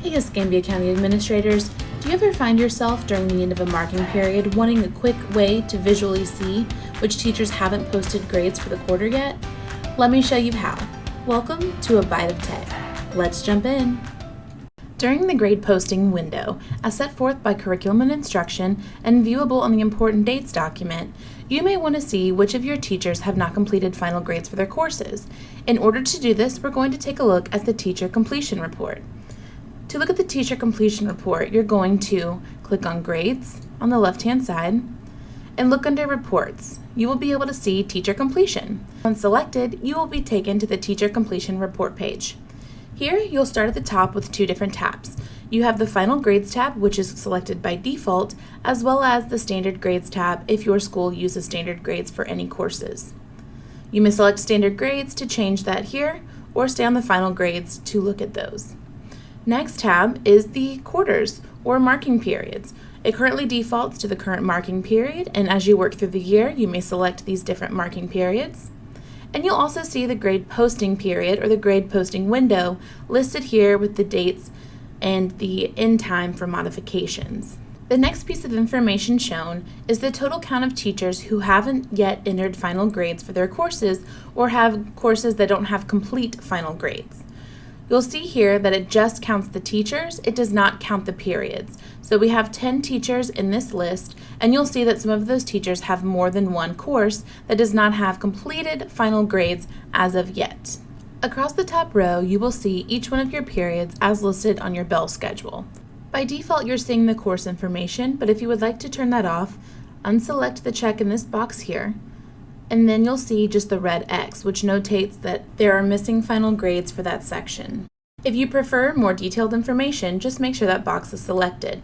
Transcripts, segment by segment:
Hey Escambia County administrators, do you ever find yourself during the end of a marking period wanting a quick way to visually see which teachers haven't posted grades for the quarter yet? Let me show you how. Welcome to a Byte of Tech. Let's jump in. During the grade posting window, as set forth by Curriculum and Instruction and viewable on the Important Dates document, you may want to see which of your teachers have not completed final grades for their courses. In order to do this, we're going to take a look at the Teacher Completion Report. To look at the Teacher Completion Report, you're going to click on Grades on the left-hand side and look under Reports. You will be able to see Teacher Completion. Once selected, you will be taken to the Teacher Completion Report page. Here, you'll start at the top with two different tabs. You have the Final Grades tab, which is selected by default, as well as the Standard Grades tab if your school uses standard grades for any courses. You may select Standard Grades to change that here, or stay on the Final Grades to look at those. Next tab is the quarters or marking periods. It currently defaults to the current marking period, and as you work through the year, you may select these different marking periods. And you'll also see the grade posting period or the grade posting window listed here with the dates and the end time for modifications. The next piece of information shown is the total count of teachers who haven't yet entered final grades for their courses or have courses that don't have complete final grades. You'll see here that it just counts the teachers, it does not count the periods. So we have 10 teachers in this list, and you'll see that some of those teachers have more than one course that does not have completed final grades as of yet. Across the top row, you will see each one of your periods as listed on your bell schedule. By default, you're seeing the course information, but if you would like to turn that off, unselect the check in this box here, and then you'll see just the red X, which notates that there are missing final grades for that section. If you prefer more detailed information, just make sure that box is selected.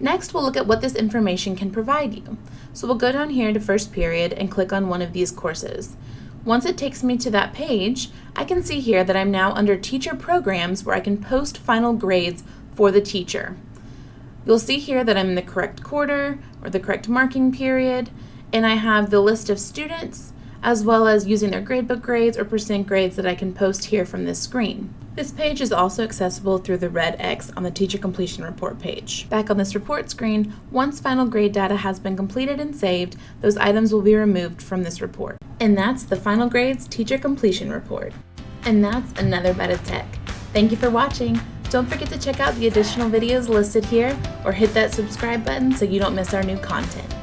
Next, we'll look at what this information can provide you. So we'll go down here to first period and click on one of these courses. Once it takes me to that page, I can see here that I'm now under Teacher Programs where I can post final grades for the teacher. You'll see here that I'm in the correct quarter or the correct marking period, and I have the list of students as well as using their gradebook grades or percent grades that I can post here from this screen. This page is also accessible through the red X on the Teacher Completion Report page. Back on this report screen, once final grade data has been completed and saved, those items will be removed from this report. And that's the Final Grades Teacher Completion Report. And that's another Byte of Tech. Thank you for watching. Don't forget to check out the additional videos listed here or hit that subscribe button so you don't miss our new content.